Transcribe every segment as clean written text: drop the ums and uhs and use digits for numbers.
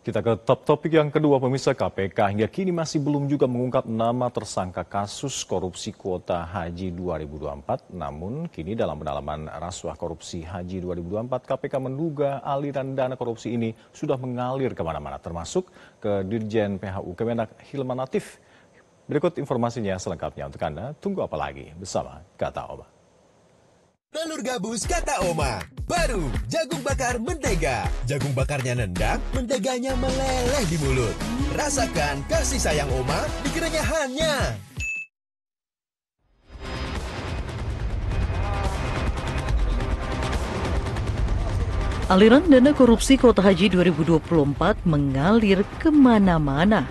Kita ke top topik yang kedua, pemirsa. KPK hingga kini masih belum juga mengungkap nama tersangka kasus korupsi kuota haji 2024. Namun kini dalam pendalaman rasuah korupsi haji 2024, KPK menduga aliran dana korupsi ini sudah mengalir kemana-mana, termasuk ke Dirjen PHU Kemenak Hilman Latif. Berikut informasinya selengkapnya untuk Anda. Tunggu apa lagi bersama Kata Oma. Telur gabus kata Oma. Baru jagung bakar mentega. Jagung bakarnya nendang, menteganya meleleh di mulut. Rasakan kasih sayang Oma di kerenyahannya. Aliran dana korupsi kuota haji 2024 mengalir kemana-mana.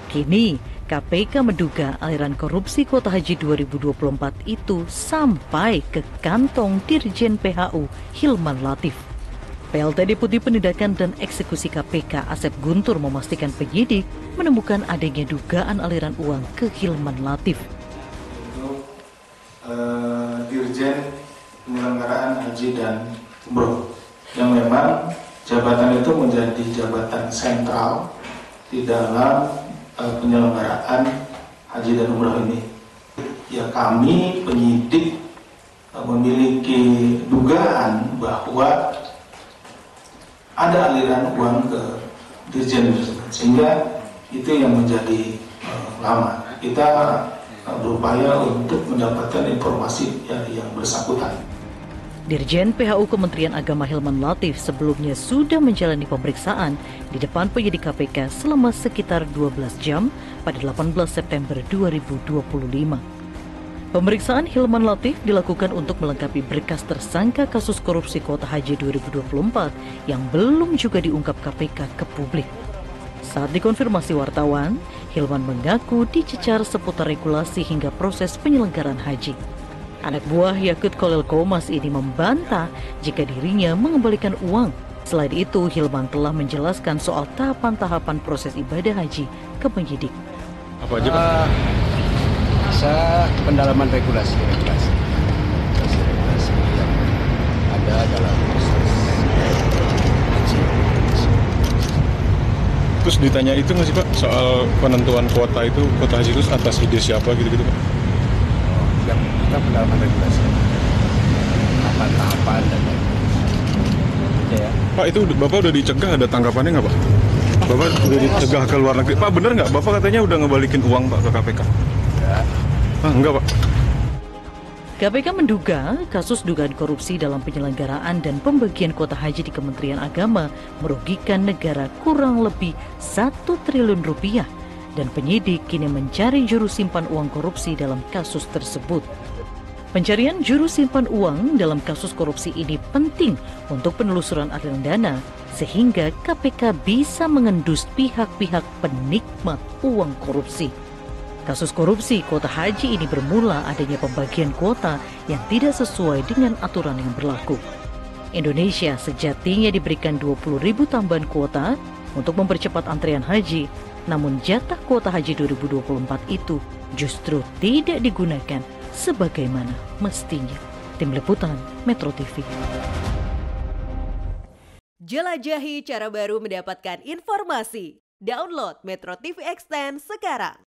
Kini, KPK menduga aliran korupsi kuota haji 2024 itu sampai ke kantong Dirjen PHU Hilman Latif. PLT Deputi Penindakan dan Eksekusi KPK Asep Guntur memastikan penyidik menemukan adanya dugaan aliran uang ke Hilman Latif. Untuk Dirjen Penyelenggaraan Haji dan Umroh, yang memang jabatan itu menjadi jabatan sentral di dalam penyelenggaraan haji dan umroh ini. Ya, kami penyidik memiliki dugaan bahwa ada aliran uang ke Dirjen tersebut, sehingga itu yang menjadi lama. Kita berupaya untuk mendapatkan informasi yang bersangkutan. Dirjen PHU Kementerian Agama Hilman Latif sebelumnya sudah menjalani pemeriksaan di depan penyidik KPK selama sekitar 12 jam pada 18 September 2025. Pemeriksaan Hilman Latif dilakukan untuk melengkapi berkas tersangka kasus korupsi kuota haji 2024 yang belum juga diungkap KPK ke publik. Saat dikonfirmasi wartawan, Hilman mengaku dicecar seputar regulasi hingga proses penyelenggaraan haji. Anak buah Yakut Kolil Komas ini membantah jika dirinya mengembalikan uang. Selain itu, Hilman telah menjelaskan soal tahapan-tahapan proses ibadah haji ke penyidik. Apa aja, Pak? Bisa pendalaman regulasi yang ada dalam proses haji. Terus ditanya itu nggak sih, Pak, soal penentuan kuota haji itu atas ide siapa gitu-gitu, Pak? Yang kita pendalaman regulasi, tahapan dan ya. Pak, itu Bapak udah dicegah, ada tanggapannya nggak, Pak? Bapak udah dicegah ke luar negeri. Pak, bener nggak? Bapak katanya udah ngebalikin uang, Pak, ke KPK? Ya. Enggak, Pak. KPK menduga kasus dugaan korupsi dalam penyelenggaraan dan pembagian kuota haji di Kementerian Agama merugikan negara kurang lebih 1 triliun rupiah. Dan penyidik kini mencari juru simpan uang korupsi dalam kasus tersebut. Pencarian juru simpan uang dalam kasus korupsi ini penting untuk penelusuran aliran dana, sehingga KPK bisa mengendus pihak-pihak penikmat uang korupsi. Kasus korupsi kuota haji ini bermula adanya pembagian kuota yang tidak sesuai dengan aturan yang berlaku. Indonesia sejatinya diberikan 20.000 tambahan kuota untuk mempercepat antrian haji. Namun jatah kuota haji 2024 itu justru tidak digunakan sebagaimana mestinya. Tim Liputan Metro TV. Jelajahi cara baru mendapatkan informasi. Download Metro TV Extend sekarang.